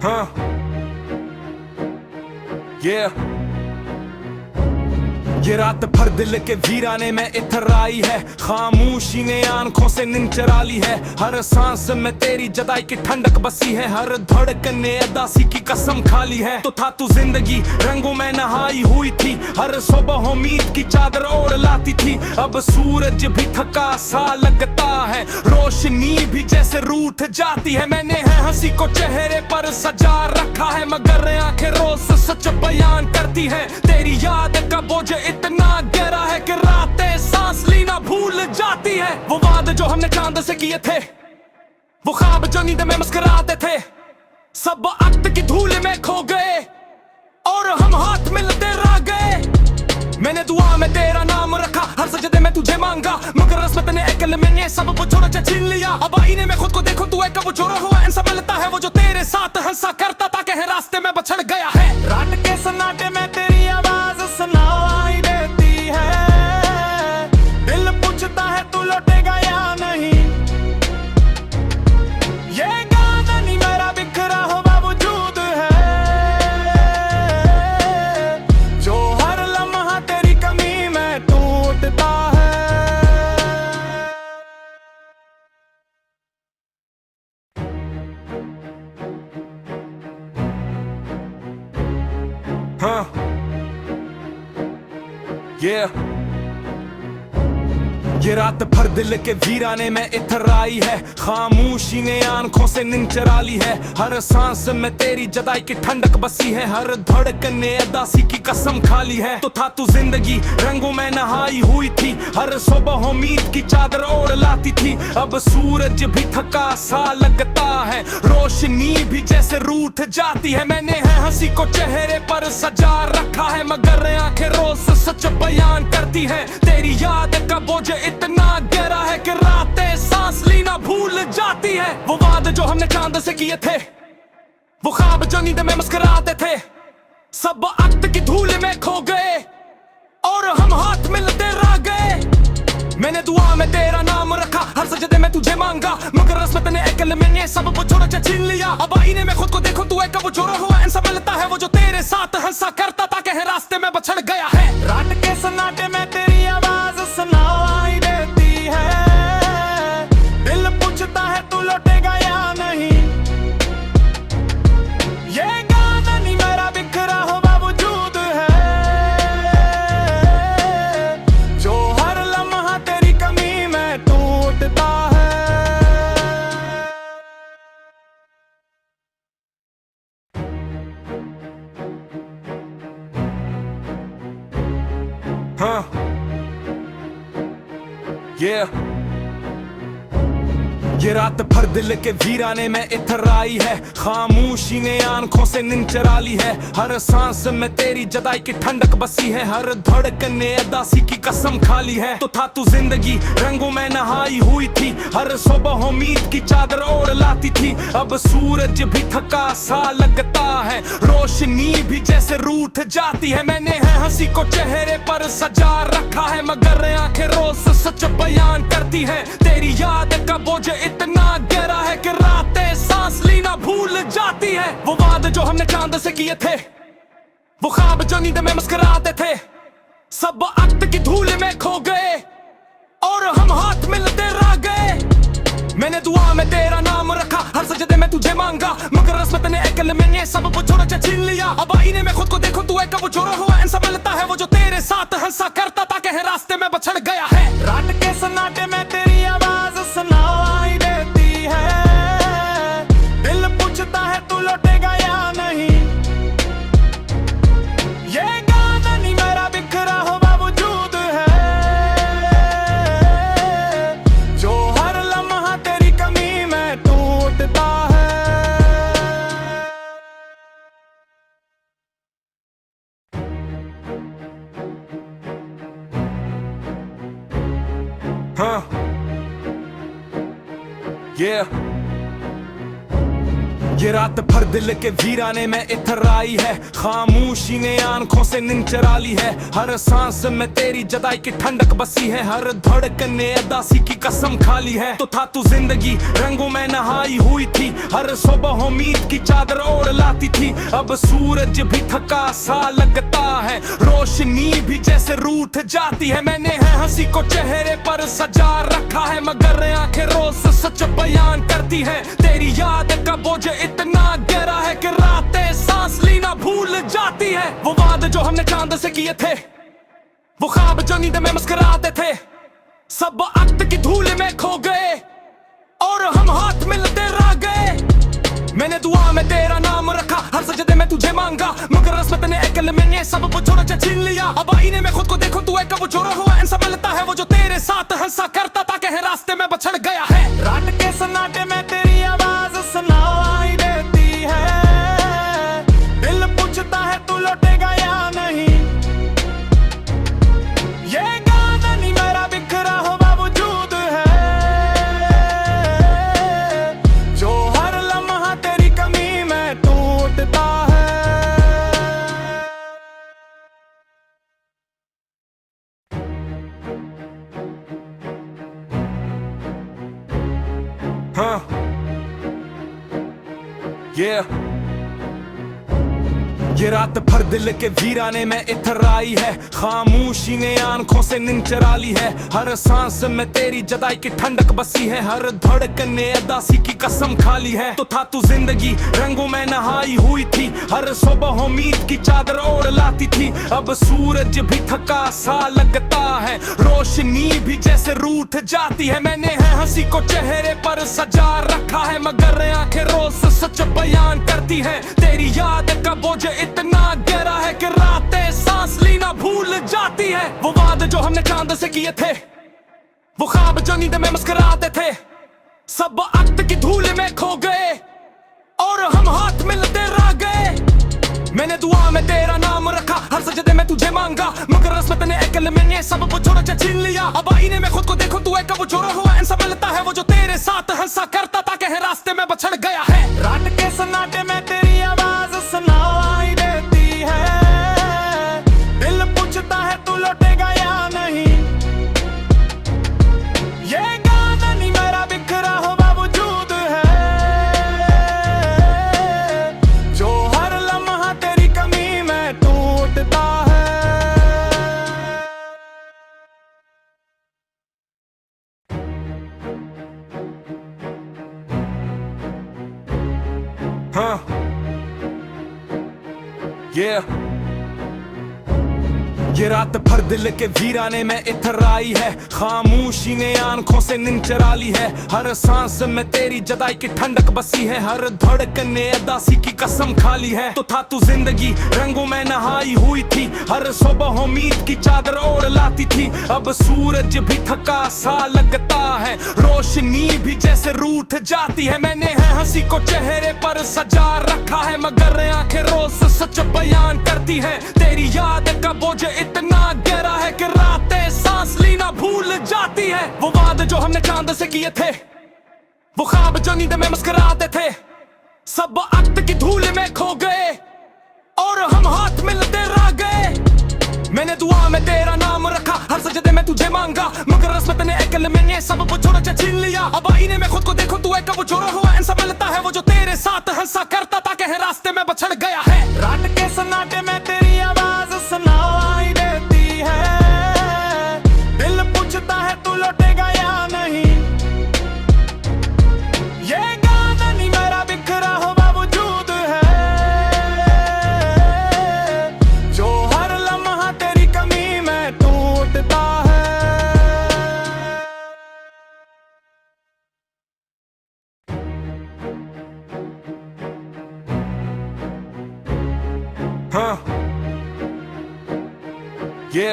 Huh? Yeah. ये रात भर दिल के वीराने में इतर आई है, खामोशी ने आंखों से नींद चरा ली है। हर सांस में तेरी जदाई की ठंडक बसी है, हर धड़कन ने अदासी की कसम खा ली है। तो था तू जिंदगी रंगों में नहाई हुई थी, हर सुबह उम्मीद की चादर ओढ़ लाती थी। अब सूरज भी थका सा लगता है, रोशनी भी जैसे रूठ जाती है। मैंने है हंसी को चेहरे पर सजा रखा है, मगर आंखें रोज सच बयान करती है। तेरी याद का बोझ इतना गहरा है कि रातें सांस लेना भूल जाती है। वो वादे जो हमने चांद से किए थे, वो ख्वाब जो नींद में मुस्कुराते थे, सब वक्त की धूल में खो गए और हम हाथ मिलते रह गए। मैंने दुआ में तेरा नाम रखा, हर सजदे में तुझे मांगा, मगर रस्मत ने अकल में ये सब छोड़ा छीन लिया। अब आईने में खुद को देखो, तू एक कब छोड़ा हुआ इंसान मिलता है, वो जो तेरे साथ हंसा करता था, कहे रास्ते में बछड़ गया है। रात के सन्नाटे में तेरी आवाज सुनाई देती है, दिल पूछता है तू लौटेगा या नहीं। ये गाना नहीं मेरा बिखरा हुआ वजूद है, जो हर लम्हा तेरी कमी में टूटता है। Huh? Yeah. ये रात भर दिल के वीराने में इतर आई है, खामोशी ने आंखों से नींद चरा ली है। हर सांस में तेरी जदाई की ठंडक बसी है, हर धड़कन ने अदासी की कसम खा ली है। तो था तू जिंदगी रंगों में नहाई हुई थी, हर सुबह उम्मीद की चादर ओढ़ लाती थी। अब सूरज भी थका सा लगता है, रोशनी भी जैसे रूठ जाती है। मैंने है हंसी को चेहरे पर सजा रखा है, मगर आंखें रोज सच बयान करती है। तेरी याद का बोझ इतना गहरा है कि रातें सांस लेना भूल जाती है। वो वादे जो हमने चांद से किए थे, वो ख्वाब जो नींद में मुस्कुराते थे, सब वक्त की धूल में खो गए और हम हाथ मिलते रह गए। मैंने दुआ में तेरा नाम रखा, हर सजदे में तुझे मांगा, मगर रस्मत ने अकल में ये सब छोड़ा छीन लिया। अब आईने में खुद को देखो, तू एक कब छोड़ा हुआ इंसान मिलता है, वो जो तेरे साथ हंसा करता था, कहे रास्ते में बछड़ गया है। रात के सन्नाटे में तेरी आवाज सुनाई देती है, दिल पूछता है तू लौटेगा या नहीं। ये गाना नहीं मेरा बिखरा हुआ वजूद है, जो हर लम्हा तेरी कमी में टूटता है। Huh? Yeah. ये रात भर दिल के वीराने में इतर आई है, खामोशी ने आंखों से नींद चरा ली है। हर सांस में तेरी जदाई की ठंडक बसी है, हर धड़कन ने अदासी की कसम खा ली है। तो था तू जिंदगी रंगों में नहाई हुई थी, हर सुबह उम्मीद की चादर ओढ़ लाती थी। अब सूरज भी थका सा लगता है, रोशनी भी जैसे रूठ जाती है। मैंने है हंसी को चेहरे पर सजा रखा है, मगर आंखें रोज सच बयान करती है। तेरी याद का बोझ इतना गहरा है कि रातें सांस लेना भूल जाती है। वो वादे जो हमने चांद से किए थे, वो ख्वाब जो नींद में मुस्कुराते थे, सब वक्त की धूल में खो गए और हम हाथ मिलते रह गए। मैंने दुआ में तेरा नाम रखा, हर सजदे में तुझे मांगा, मगर रस्मत ने अकल में ये सब छोड़ा छीन लिया। अब आईने में खुद को देखो, तू एक कब छोड़ा हुआ इंसान मिलता है, वो जो तेरे साथ हंसा करता था, कहे रास्ते में बछड़ गया है। रात के सन्नाटे में तेरी आवाज सुनाई देती है, दिल पूछता है तू लौटेगा या नहीं। ये गाना नहीं मेरा बिखरा हुआ वजूद है, जो हर लम्हा तेरी कमी में टूटता है। Huh? Yeah. ये रात भर दिल के वीराने में इतर आई है, खामोशी ने आंखों से नींद चुरा ली है। हर सांस में तेरी जदाई की ठंडक बसी है, हर धड़कन ने अदासी की कसम खा ली है। तो था तू जिंदगी रंगों में नहाई हुई थी, हर सुबह उम्मीद की चादर ओढ़ लाती थी। अब सूरज भी थका सा लगता है, रोशनी भी जैसे रूठ जाती है। मैंने है हंसी को चेहरे पर सजा रखा है, मगर आंखें रोज सच बयान करती है। तेरी याद का बोझ इतना गहरा है कि रातें सांस लेना भूल जाती है। वो वादे जो हमने चांद से किए थे, वो ख्वाब जो नींद में मुस्कुराते थे, सब वक्त की धूल में खो गए और हम हाथ मिलते रह गए। मैंने दुआ में तेरा नाम रखा, हर सजदे में तुझे मांगा, मगर रस्मत ने अकल में ये सब छोड़ा छीन लिया। अब आईने में खुद को देखो, तू एक वो जोड़ा हुआ इंसान मिलता है, वो जो तेरे साथ हंसा करता था, कहे रास्ते में बछड़ गया है। रात के सन्नाटे में तेरी आवाज सुनाई देती है, दिल पूछता है तू लौटेगा या नहीं। ये गाना नहीं मेरा बिखरा हुआ वजूद है, जो हर लम्हा तेरी कमी में टूटता है। हाँ, ये रात भर दिल के वीराने में इतर आई है, खामोशी ने आंखों से नींद चुरा ली है। हर सांस में तेरी जदाई की ठंडक बसी है, हर धड़कन ने अदासी की कसम खा ली है। तो था तू जिंदगी रंगों में नहाई हुई थी, हर सुबह उम्मीद की चादर ओढ़ लाती थी। अब सूरज भी थका सा लगता है, रोशनी भी जैसे रूठ जाती है। मैंने है हंसी को चेहरे पर सजा रखा है, मगर आंखें रोज सच बयान करती है। तेरी याद का बोझ इतना गहरा है कि रातें सांस लेना भूल जाती है। वो वादे जो हमने चांद से किए थे, वो ख्वाब जो नींद में मुस्कुराते थे, सब वक्त की धूल में खो गए और हम हाथ मिलते रह गए। मैंने दुआ में तेरा नाम रखा, हर सजदे में तुझे मांगा, मगर रस्मत ने अकल में ये सब छोड़ा छीन लिया। अब आईने में खुद को देखो, तू एक वो जोड़ा हुआ इंसान मिलता है, वो जो तेरे साथ हंसा करता था, कहे रास्ते में बछड़ गया है। रात के सन्नाटे में तेरी आवाज सुनाई देती है, दिल पूछता है तू लौटेगा या नहीं। ये गाना नहीं मेरा बिखरा हुआ वजूद है, जो हर लम्हा तेरी कमी में टूटता है। हाँ, ये रात भर दिल के वीराने में इतर आई है, खामोशी ने आंखों से नींद चुरा ली है। हर सांस में तेरी जदाई की ठंडक बसी है, हर धड़कन ने अदासी की कसम खा ली है। तो था तू जिंदगी रंगों में नहाई हुई थी, हर सुबह उम्मीद की चादर ओढ़ लाती थी। अब सूरज भी थका सा लगता है, रोशनी भी जैसे रूठ जाती है। मैंने है हंसी को चेहरे पर सजा रखा है, मगर आंखें रोज सच बयान करती है। तेरी याद का बोझ इतना गहरा है कि रातें सांस लेना भूल जाती है। वो वादे जो हमने चांद से किए थे, वो ख्वाब जो नींद में मुस्कुराते थे, सब वक्त की धूल में खो गए और हम हाथ मिलते रह गए। मैंने दुआ में तेरा नाम रखा, हर सजदे में तुझे मांगा, मगर रस्मत ने अकल में ये सब छोड़ा छीन लिया। अब आईने में खुद को देखो, तू एक वो जोड़ा हुआ इंसान मिलता है, वो जो तेरे साथ हंसा करता था, कहे रास्ते में बछड़ गया है। रात के सन्नाटे में तेरी आवाज सुनाई देती है, दिल पूछता है तू लौटेगा या नहीं। ये गाना नहीं मेरा बिखरा हुआ वजूद है, जो हर लम्हा तेरी कमी में टूटता है। हाँ, ये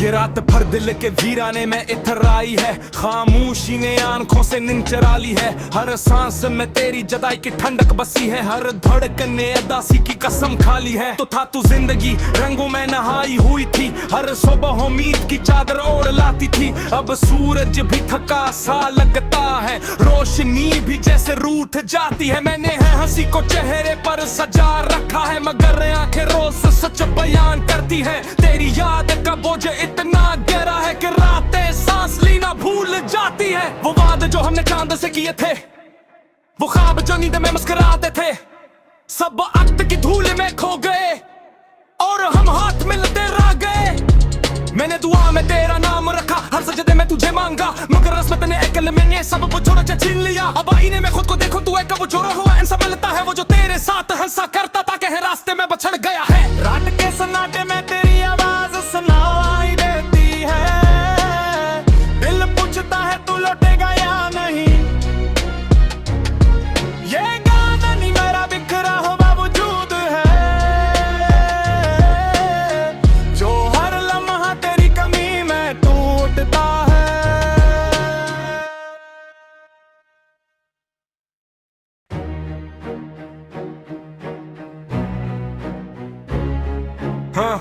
ये रात भर दिल के वीराने में इतर आई है, खामोशी ने आंखों से नींद चुरा ली है। हर सांस में तेरी जदाई की ठंडक बसी है, हर धड़कन ने अदासी की कसम खा ली है। तो था तू जिंदगी रंगों में नहाई हुई थी, हर सुबह उम्मीद की चादर ओढ़ लाती थी। अब सूरज भी थका सा लगता है, रोशनी भी जैसे रूठ जाती है। मैंने है हंसी को चेहरे पर सजा रखा है, मगर आंखें रोज सच बयान करती है। तेरी याद का बोझ इतना गहरा है कि रातें सांस लेना भूल जाती है। वो वादे जो हमने चांद से किए थे, वो ख्वाब जो नींद में मुस्कुराते थे, सब वक्त की धूल में खो गए और हम हाथ मिलते रह गए। मैंने दुआ में तेरा नाम रखा, हर सजदे में तुझे मांगा, मगर रस्मत ने अकल में ये सब वो छोड़ा छीन लिया। अब आईने में खुद को देखो, तू एक वो छोरा हुआ इंसान मिलता है, वो जो तेरे साथ हंसा करता था, कहे रास्ते में बछड़ गया है। रात के सन्नाटे में तेरी आवाज सुनाई देती है, दिल पूछता है तू लौटेगा या नहीं। ये गाना नहीं मेरा बिखरा हुआ वजूद है, जो हर लम्हा तेरी कमी में टूटता है। हाँ,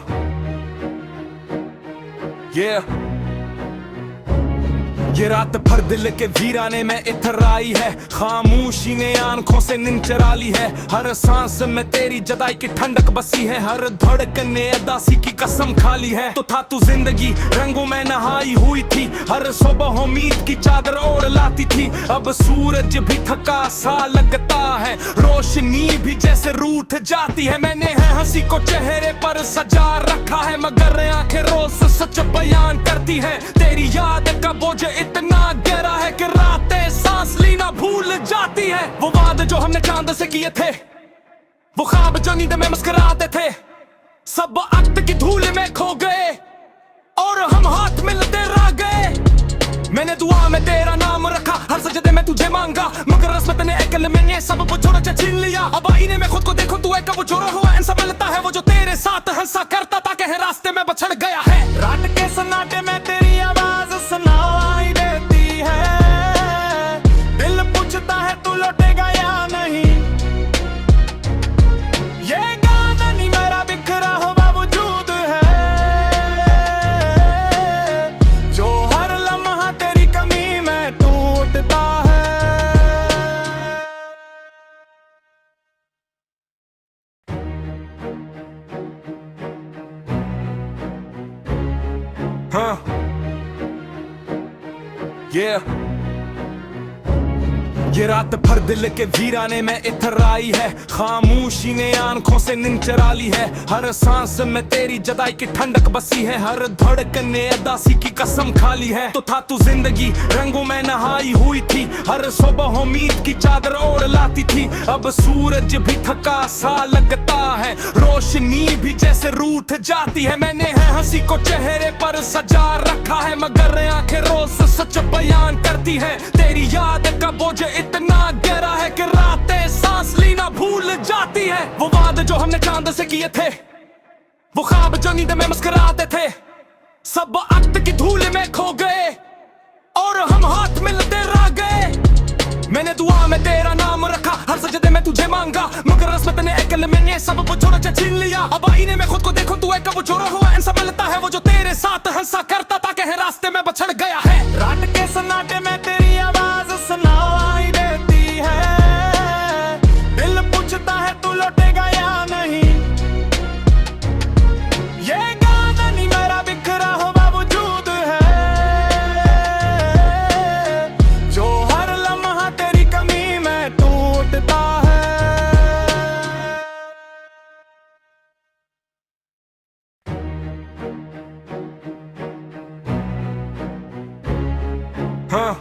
ये रात भर दिल के वीराने में इतर आई है, खामोशी ने आंखों से नींद चुरा ली है। हर सांस में तेरी जदाई की ठंडक बसी है, हर धड़कन ने अदासी की कसम खा ली है। तो था तू जिंदगी रंगों में नहाई हुई थी, हर सुबह उम्मीद की चादर ओढ़ लाती थी। अब सूरज भी थका सा लगता है, रोशनी भी जैसे रूठ जाती है। मैंने है हंसी को चेहरे पर सजा रखा है, मगर आंखें रोज सच बयान करती है। तेरी याद का बोझ इतना गहरा है कि रातें सांस लेना भूल जाती है। वो वादे जो हमने चांद से किए थे, वो ख्वाब जो नींद में मुस्कुराते थे, सब वक्त की धूल में खो गए और हम हाथ मिलते रह गए। मैंने दुआ में तेरा नाम रखा, हर सजदे में तुझे मांगा, मगर रस्मत ने अकल में ये सब वो छोड़ा छीन लिया। अब आईने में खुद को देखो, तू एक वो छोरा हुआ इंसान मिलता है, वो जो तेरे साथ हंसा करता था, कहे रास्ते में बछड़ गया है। रात के सन्नाटे में तेरी आवाज सुनाई देती है, दिल पूछता है तू लौटेगा या नहीं। ये गाना नहीं मेरा बिखरा हुआ वजूद है, जो हर लम्हा तेरी कमी में टूटता है। हाँ, ये रात भर दिल के वीराने में इतर आई है, खामोशी ने आंखों से नींद चुरा ली है। हर सांस में तेरी जदाई की ठंडक बसी है, हर धड़कन ने अदासी की कसम खा ली है। तो था तू जिंदगी रंगों में नहाई हुई थी, हर सुबह उम्मीद की चादर ओढ़ लाती थी। अब सूरज भी थका सा लगता है, रोशनी भी जैसे रूठ जाती है। मैंने है हंसी को चेहरे पर सजा रखा है, मगर आंखें रोज सच बयान करती है। तेरी याद का बोझ इतना गहरा है कि रातें सांस लेना भूल जाती है। वो वादे जो हमने चांद से किए थे, वो ख्वाब जो नींद में मुस्कुराते थे, सब वक्त की धूल में खो गए और हम हाथ मिलते रह गए। मैंने दुआ में तेरा नाम रखा, हर सजदे में तुझे मांगा, मगर रस्मत ने अकल में ये सब वो छोड़ा छीन लिया। अब आईने में खुद को देखो, तू एक वो छोरा हुआ इंसान मिलता है, वो जो तेरे साथ हंसा करता था, कहे रास्ते में बछड़ गया है। रात के सन्नाटे में तेरी आवाज सुनाई देती है, दिल पूछता है तू लौटेगा या नहीं। ये गाना नहीं मेरा बिखरा हुआ वजूद है, जो हर लम्हा तेरी कमी में टूटता है। हाँ,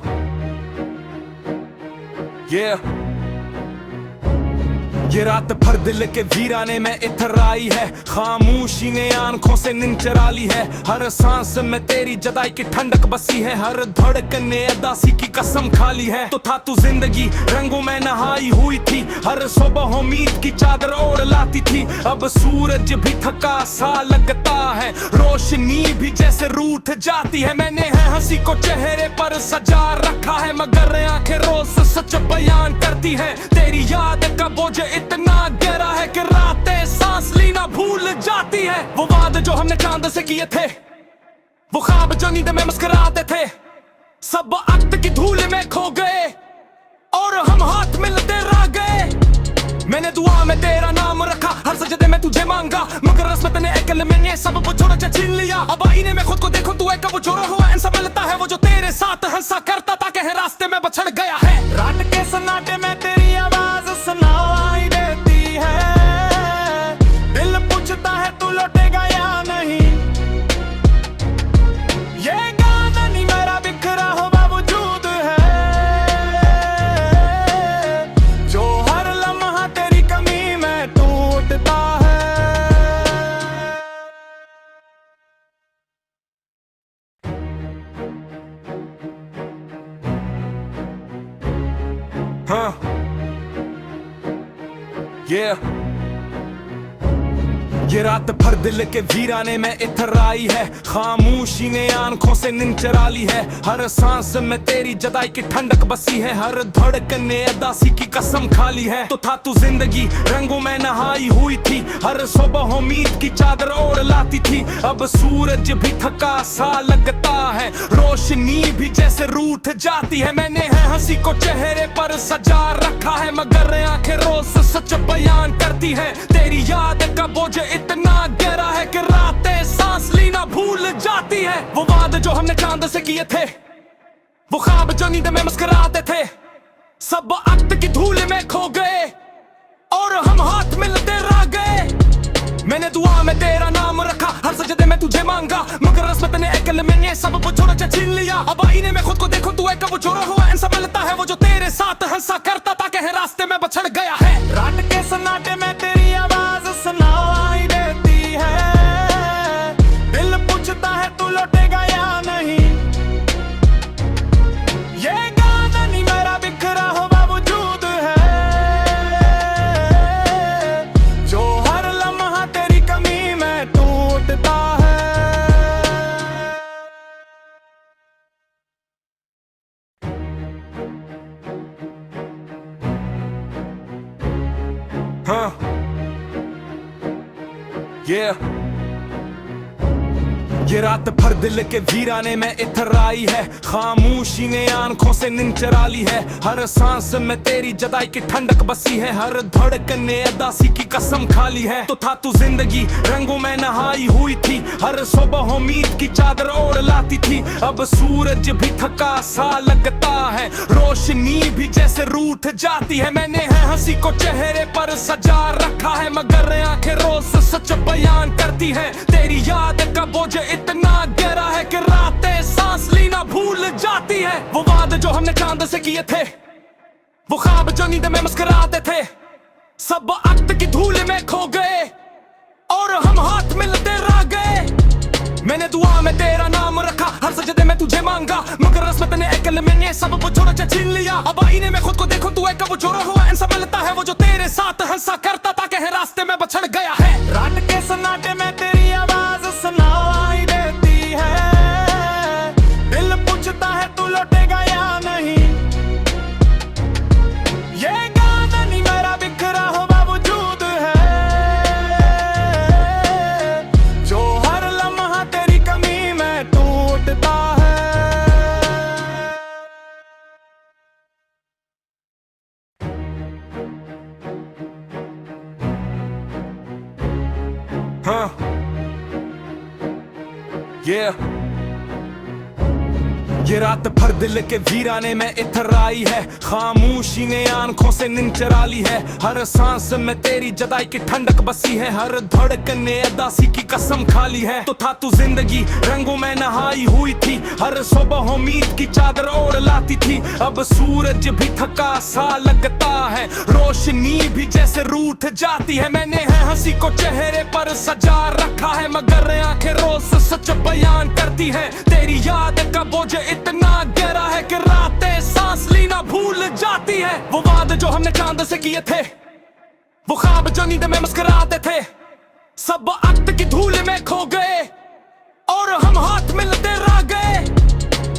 ये रात भर दिल के वीराने में इतर आई है, खामोशी ने आंखों से नींद चुरा ली है। हर सांस में तेरी जदाई की ठंडक बसी है, हर धड़कन ने अदासी की कसम खा ली है। तो था तू जिंदगी रंगों में नहाई हुई थी, हर सुबह उम्मीद की चादर ओढ़ लाती थी। अब सूरज भी थका सा लगता है, रोशनी भी जैसे रूठ जाती है। मैंने है हंसी को चेहरे पर सजा रखा है, मगर आंखें रोज सच बयान करती है। तेरी याद का बोझ इतना गहरा है कि रातें सांस लेना भूल जाती है। वो वादे जो हमने चांद से किए थे, वो ख्वाब जो नींद में मुस्कुराते थे, सब वक्त की धूल में खो गए और हम हाथ मिलते रह गए। मैंने दुआ में तेरा नाम रखा, हर सजदे में तुझे मांगा, मगर रस्मत ने अकल में ये सब छोड़ा छीन लिया। अब आईने में खुद को देखो, तू एक वो जोड़ा हुआ इंसान मिलता है, वो जो तेरे साथ हंसा करता था, कहे रास्ते में बछड़ गया है। रात के सन्नाटे में तेरी आवाज सुनाई देती है, दिल पूछता है तू लौटेगा या नहीं। ये गाना नहीं मेरा बिखरा हुआ वजूद है, जो हर लम्हा तेरी कमी में टूटता है। हाँ ये रात भर दिल के वीराने में इतर आई है, खामोशी ने आंखों से नींद चुरा ली है। हर सांस में तेरी जदाई की ठंडक बसी है, हर धड़कन ने अदासी की कसम खा ली है। तो था तू जिंदगी रंगों में नहाई हुई थी, हर सुबह उम्मीद की चादर ओढ़ लाती थी। अब सूरज भी थका सा लगता है, रोशनी भी जैसे रूठ जाती है। मैंने है हंसी को चेहरे पर सजा रखा है, मगर आंखें रोज सच बयान करती है। तेरी याद का बोझ इतना गहरा है कि रातें सांस लेना भूल जाती है। वो वादे जो हमने चांद से किए थे, वो ख्वाब जो नींद में मुस्कुराते थे, सब वक्त की धूल में खो गए और हम हाथ मिलते रह गए। मैंने दुआ में तेरा नाम रखा, हर सजदे में तुझे मांगा, मगर रस्मत ने अकल में ये सब छोड़ा छीन लिया। अब आईने में खुद को देखो, तू एक वो जोड़ा हुआ इंसान मिलता है, वो जो तेरे साथ हंसा करता था, कहे रास्ते में बछड़ गया है। रात के सन्नाटे में तेरी आवाज सुनाई देती है, दिल पूछता है तू लौटेगा या नहीं। ये गाना नहीं मेरा बिखरा हुआ वजूद है, जो हर लम्हा तेरी कमी में टूटता है। हाँ ये रात भर दिल के वीराने में इतर आई है, खामोशी ने आंखों से नींद चुरा ली है। हर सांस में तेरी जदाई की ठंडक बसी है, हर धड़कन ने अदासी की कसम खा ली है। तो था तू जिंदगी रंगों में नहाई हुई थी, हर सुबह उम्मीद की चादर ओढ़ लाती थी। अब सूरज भी थका सा लगता है, रोशनी भी जैसे रूठ जाती है। मैंने है हंसी को चेहरे पर सजा रखा है, मगर आंखें रोज सच बयान करती है। तेरी याद का बोझ इतना गहरा है कि रातें सांस लेना भूल जाती है। वो वादे जो हमने चांद से किए थे, वो ख्वाब जो नींद में मुस्कुराते थे, सब वक्त की धूल में खो गए और हम हाथ मिलते रह गए। मैंने दुआ में तेरा नाम रखा, हर सजदे में तुझे मांगा, मगर रस्मत ने अकल में ये सब छोड़ा छीन लिया। अब आईने में खुद को देखो, तू एक वो जोड़ा हुआ इंसान मिलता है, वो जो तेरे साथ हंसा करता था, कहे रास्ते में बछड़ गया है। रात के सन्नाटे में तेरी आवाज सुनाई देती है, दिल पूछता है तू लौटेगा या नहीं। ये गाना नहीं मेरा बिखरा हुआ वजूद है, जो हर लम्हा तेरी कमी में टूटता है। हाँ ये रात भर दिल के वीराने में इतर आई है, खामोशी ने आंखों से नींद चुरा ली है। हर सांस में तेरी जदाई की ठंडक बसी है, हर धड़कन ने अदासी की कसम खा ली है। तो था तू जिंदगी रंगों में नहाई हुई थी, हर सुबह उम्मीद की चादर ओढ़ लाती थी, अब सूरज भी थका सा लगता है, रोशनी भी जैसे रूठ जाती है। मैंने है हंसी को चेहरे पर सजा रखा है, मगर आंखें रोज सच बयान करती है। तेरी याद का बोझ इतना गहरा है कि रातें सांस लेना भूल जाती है। वो वादे जो हमने चांद से किए थे, वो ख्वाब जो नींद में मुस्कुराते थे, सब वक्त की धूल में खो गए और हम हाथ मिलते रह गए।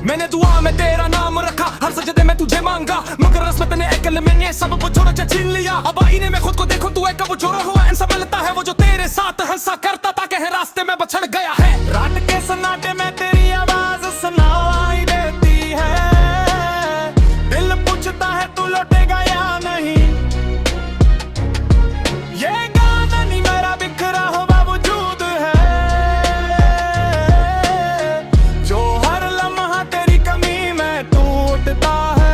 मैंने दुआ में तेरा नाम रखा, हर सजदे में तुझे मांगा, मगर रस्म ने अकल में ये सब छोड़ा छीन लिया। अब आईने में खुद को देखो, तू एक कब छोड़ा हुआ इंसान मिलता है, वो जो तेरे साथ हंसा करता था, कहे रास्ते में बछड़ गया है। रात के सन्नाटे में तेरी आवाज सुनाई देती है, दिल पूछता है तू लौटेगा या नहीं। ये गाना नहीं मेरा बिखरा हुआ वजूद है, जो हर लम्हा तेरी कमी में टूटता है।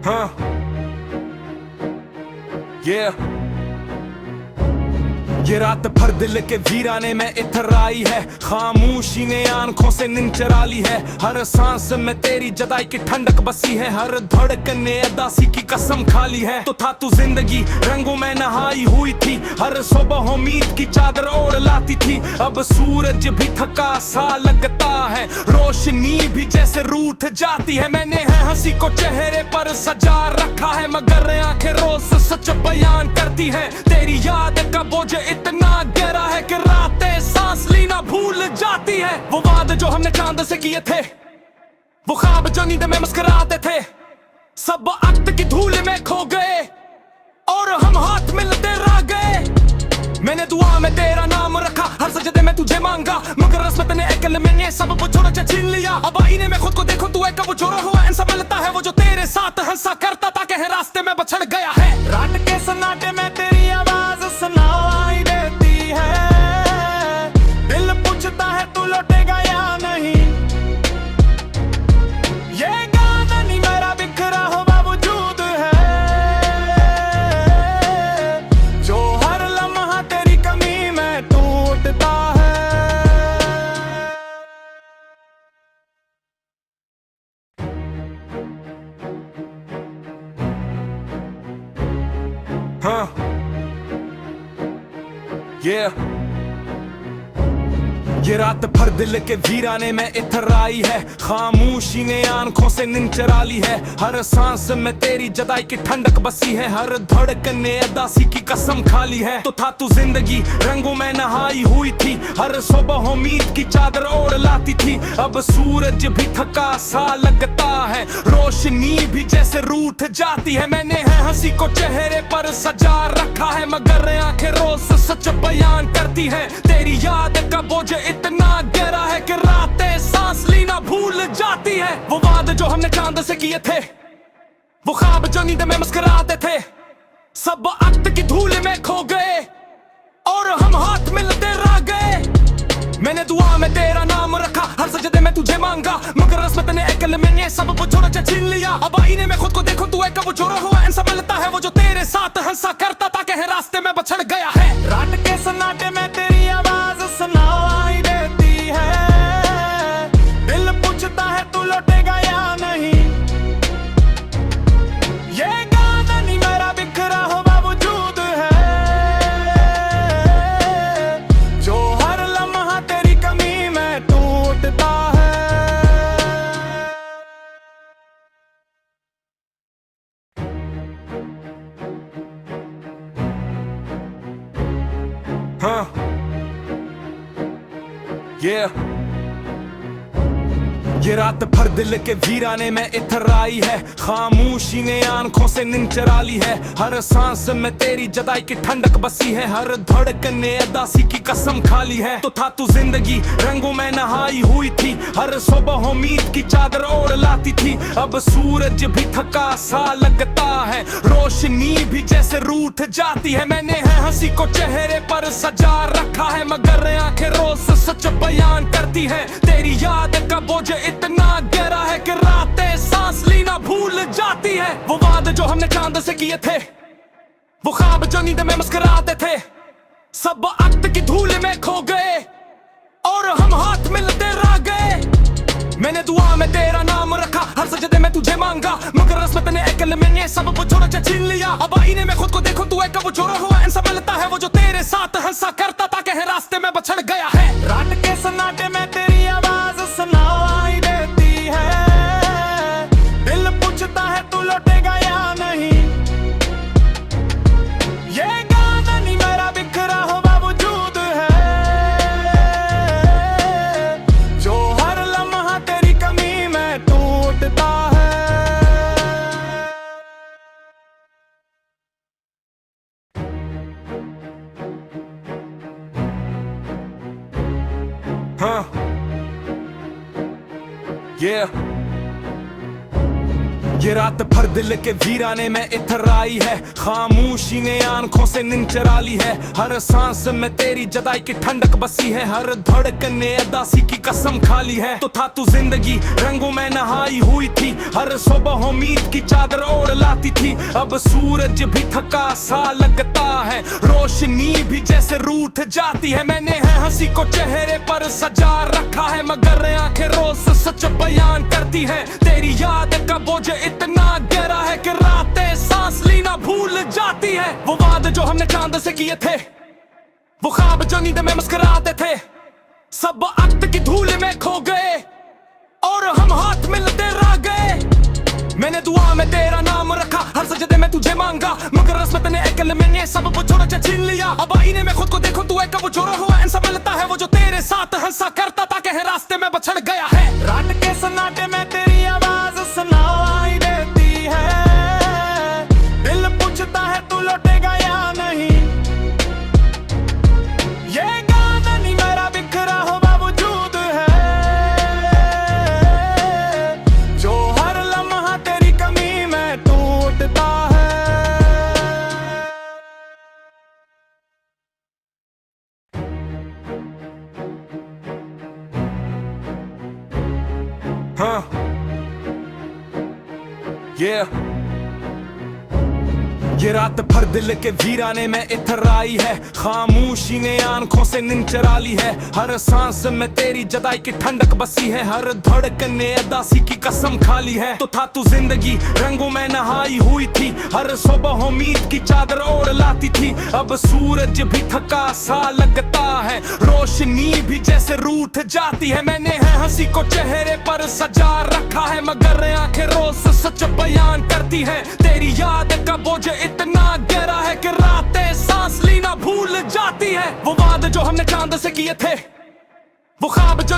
हाँ, yeah. ये रात भर दिल के वीराने में इतर आई है, खामोशी ने आंखों से नींद चुरा ली है। हर सांस में तेरी जदाई की ठंडक बसी है, हर धड़कन ने अदासी की कसम खा ली है। तो था तू जिंदगी रंगों में नहाई हुई थी, हर सुबह उम्मीद की चादर ओढ़ लाती थी। अब सूरज भी थका सा लगता है, रोशनी भी जैसे रूठ जाती है। मैंने है हंसी को चेहरे पर सजा रखा है, मगर आंखें रोज सच बयान करती है। तेरी याद का बोझ इतना गहरा है कि रातें सांस लेना भूल जाती है। वो वादे जो हमने चांद से किए थे, वो ख्वाब जो नींद में मुस्कुराते थे, सब वक्त की धूल में खो गए और हम हाथ मिलते रह गए। मैंने दुआ में तेरा नाम रखा, हर सजदे में तुझे मांगा, मगर रस्म ने अकल में ये सब छोड़ा छीन लिया। अब आईने में खुद को देखो, तू एक कब छोड़ा हुआ इंसान मिलता है, वो जो तेरे साथ हंसा करता था, कहे रास्ते में बछड़ गया है। रात के सन्नाटे में तेरी आवाज सुनाई देती है, दिल पूछता है तू लौटेगा या नहीं। ये गाना नहीं मेरा बिखरा हुआ वजूद है, जो हर लम्हा तेरी कमी में टूटता है। हाँ, yeah. ये रात भर दिल के वीराने में इतर आई है, खामोशी ने आंखों से नींद चुरा ली है। हर सांस में तेरी जदाई की ठंडक बसी है, हर धड़कन ने अदासी की कसम खा ली है। तो था तू जिंदगी रंगों में नहाई हुई थी, हर सुबह उम्मीद की चादर ओढ़ लाती थी। अब सूरज भी थका सा लगता है, रोशनी भी जैसे रूठ जाती है। मैंने है हंसी को चेहरे पर सजा रखा है, मगर आंखें रोज सच बयान करती है। तेरी याद का बोझ इतना गहरा है कि रातें सांस लेना भूल जाती है। वो वादे जो हमने चांद से किए थे, वो ख्वाब जो नींद में मुस्कुराते थे, सब वक्त की धूल में खो गए और हम हाथ मिलते रह गए। मैंने दुआ में तेरा नाम रखा, हर सजदे में तुझे मांगा, मगर रस्म ने अकल में ये सब छोड़ा छीन लिया। अब आईने में खुद को देखो, तू एक कब छोड़ा हुआ इंसान मिलता है, वो जो तेरे साथ हंसा करता था, कहे रास्ते में बछड़ गया है। रात के सन्नाटे में तेरी आवाज सुनाई देती है, दिल पूछता है तू लौटेगा या नहीं। ये गाना नहीं मेरा बिखरा हुआ वजूद है, जो हर लम्हा तेरी कमी में टूटता है। हाँ, yeah. ये रात भर दिल के वीराने में इतर आई है, खामोशी ने आंखों से नींद चुरा ली है। हर सांस में तेरी जदाई की ठंडक बसी है, हर धड़कन ने अदासी की कसम खा ली है। तो था तू जिंदगी रंगों में नहाई हुई थी, हर सुबह उम्मीद की चादर ओढ़ लाती थी। अब सूरज भी थका सा लगता है, रोशनी भी जैसे रूठ जाती है। मैंने है हंसी को चेहरे पर सजा रखा है, मगर आंखें रोज सच बयान करती है। तेरी याद का बोझ इतना गहरा है कि रातें सांस लेना भूल जाती है। वो वादे जो हमने चांद से किए थे, वो ख्वाब जो नींद में मुस्कुराते थे सब वक्त की धूल में खो गए और हम हाथ मिलते रह गए। मैंने दुआ में तेरा नाम रखा, हर सजदे में तुझे मांगा, मगर रस्मत ने अकल में ये सब बुझोड़ा छीन लिया। अब आईने में खुद को देखो, तू एक बुझोड़ा हुआ इंसान मिलता है वो जो तेरे साथ हंसा करता था, कहीं रास्ते में बछड़ गया है। रात के सन्नाटे में तेरी आवाज सुनाई देती है, दिल पूछता है तू लौटेगा या नहीं। ये गाना नहीं मेरा बिखरा हुआ वजूद है, जो हर लम्हा तेरी कमी में टूटता है। हाँ, ये रात भर दिल के वीराने में इतर आई है, खामोशी ने आंखों से नींद चुरा ली है। हर सांस में तेरी जदाई की ठंडक बसी है, हर धड़कन ने अदासी की कसम खा ली है। तो था तू जिंदगी रंगों में नहाई हुई थी, हर सुबह उम्मीद की चादर ओढ़ लाती थी। अब सूरज भी थका सा लगता है, रोशनी भी जैसे रूठ जाती है। मैंने है हंसी को चेहरे पर सजा रखा है, मगर आंखें रोज सच बयान करती है। तेरी याद का बोझ इतना गहरा है कि रातें सांस लेना भूल जाती है। वो वादे जो हमने चांद से किए थे, वो ख्वाब जो नींद में मुस्कुराते थे, सब वक्त की धूल में खो गए और हम हाथ मिलते रह गए। मैंने दुआ में तेरा नाम रखा, हर सजदे में तुझे मांगा, मगर रस्मत ने अकल में ये सब बुझोड़ा छीन लिया। अब आईने में खुद को देखो, तू एक बुझोड़ा हुआ इंसान मिलता है वो जो तेरे साथ हंसा करता था, कहीं रास्ते में बछड़ गया है। रात के सन्नाटे में तेरी आवाज सुनाई देती है, दिल पूछता है तू लौटेगा या नहीं। ये गाना नहीं मेरा बिखरा हुआ वजूद है, जो हर लम्हा तेरी कमी में टूटता है। हाँ, ये रात भर दिल के वीराने में इतर आई है, खामोशी ने आंखों से नींद चुरा ली है। हर सांस में तेरी जदाई की ठंडक बसी है, हर धड़कन ने अदासी की कसम खा ली है। तो था तू जिंदगी रंगों में नहाई हुई थी, हर सुबह उम्मीद की चादर ओढ़ लाती थी। अब सूरज भी थका सा लगता है, रोशनी भी जैसे रूठ जाती है। मैंने है हंसी को चेहरे पर सजा रखा है, मगर आंखें रोज सच बयान करती है। तेरी याद का बोझ इतना गहरा है कि रातें सांस लेना भूल जाती है। वो वादे जो हमने चांद से किए थे, वो ख्वाब जो